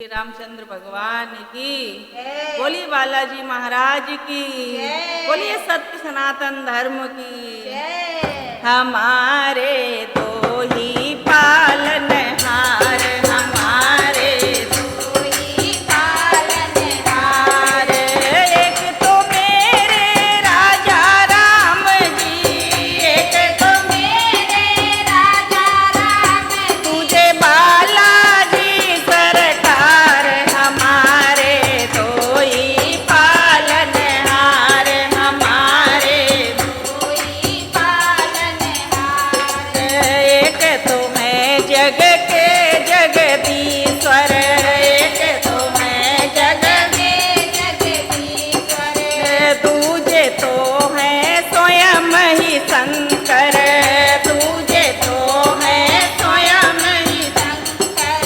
श्री रामचंद्र भगवान की, बोलिए बालाजी महाराज की, बोलिए सत्य सनातन धर्म की। हमारे तो ही पालनहार, हमारे तो ही पालनहार, एक तो मेरे राजा राम जी, एक तो मेरे राजा राम जी, तुझे बालाजी सरकार, हमारे तो ही पालनहार, हमारे तो ही पालनहार, एक तो मैं जग के जगदीश्वर, एक तो मैं जग के जगदीश्वर, तुझे तो है स्वयं ही शंकर, तुझे तो है स्वयं ही शंकर,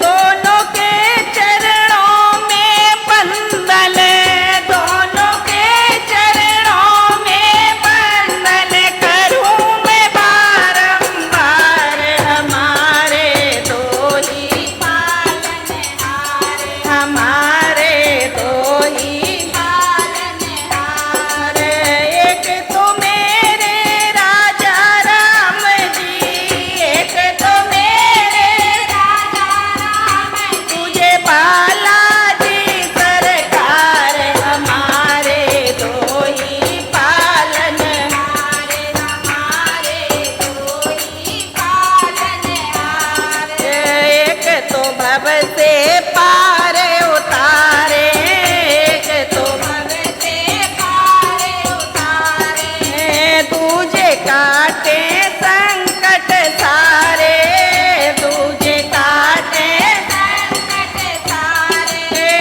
दोनों के चरणों में बंधन, दोनों के चरणों में बंधन करूं मैं बारंबार, हमारे तो ही पालनहार, हमारे तो ही पालनहार, एक तो मेरे राजा राम जी, एक तो मेरे राजा राम जी, तुझे बालाजी सरकार, हमारे तो ही पालनहार, हमारे तो ही पालनहार, एक तो भव से पार उतारे, एक तो भव से पार उतारे, तुझे काटे संकट सारे, तुझे काटे संकट सारे,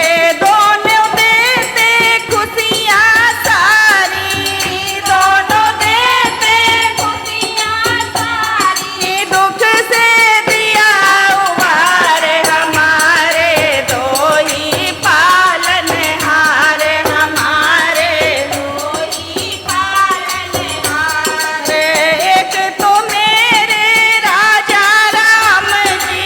दोनों देते खुशियाँ सारी, दोनों देते खुशियाँ सारी, दुख से दिया उबार, हमारे तो ही पालनहार, हमारे तो ही पालनहार, एक तो मेरे राजा राम जी,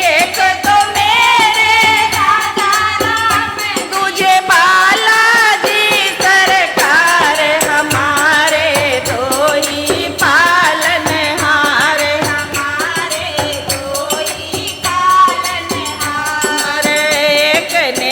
एक तो मेरे राजा राम जी, तुझे बालाजी सरकार, हमारे तो ही पालनहार, हमारे तो ही पालनहार, एक ने